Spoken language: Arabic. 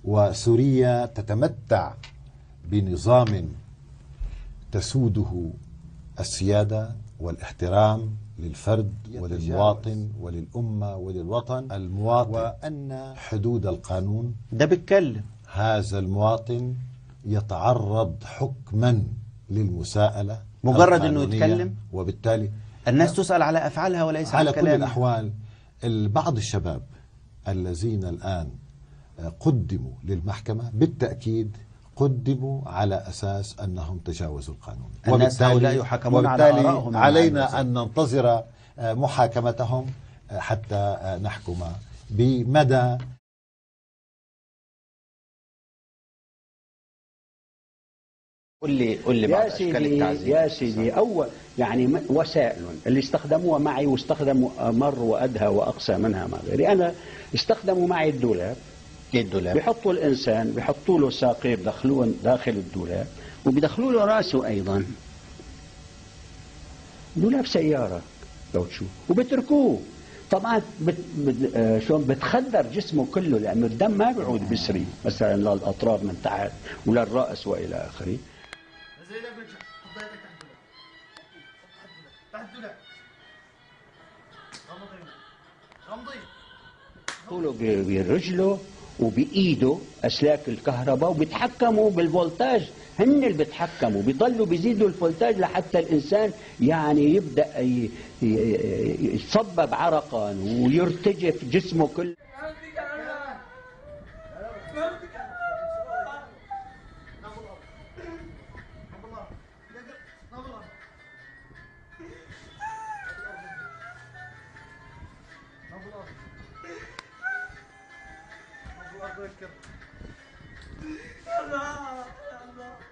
وسوريا تتمتع بنظام تسوده السيادة والاحترام للفرد وللمواطن وللأمة وللوطن المواطن، وأن حدود القانون ده بيتكلم هذا المواطن يتعرض حكما للمساءلة مجرد أنه يتكلم، وبالتالي الناس تسأل على أفعالها وليس على على كل الأحوال. بعض الشباب الذين الآن قدموا للمحكمة بالتأكيد قدموا على أساس أنهم تجاوزوا القانون، الناس هؤلاء يحاكمون على آرائهم. علينا أن ننتظر محاكمتهم حتى نحكم بمدى قل لي بعض أشكال التعذيب يا سيدي. أول يعني وسائل اللي استخدموها معي، واستخدموا أمر وأدهى وأقسى منها مع غيري. أنا استخدموا معي الدولاب. بيحطوا الإنسان، بيحطوا له ساقيه، بدخلوه داخل الدولاب، وبيدخلوا له راسه أيضا، دولاب سيارة لو تشوف، وبتركوه. طبعا شلون بتخدر جسمه كله، لأنه الدم ما بيعود بسري مثلا للأطراف من تحت ولا الرأس وإلى آخره. طوله برجله وبإيده أسلاك الكهرباء، وبيتحكموا بالفولتاج. هن اللي بيتحكموا، بيضلوا بيزيدوا الفولتاج لحتى الإنسان يعني يبدأ يتصبب عرقا ويرتجف جسمه كله. الله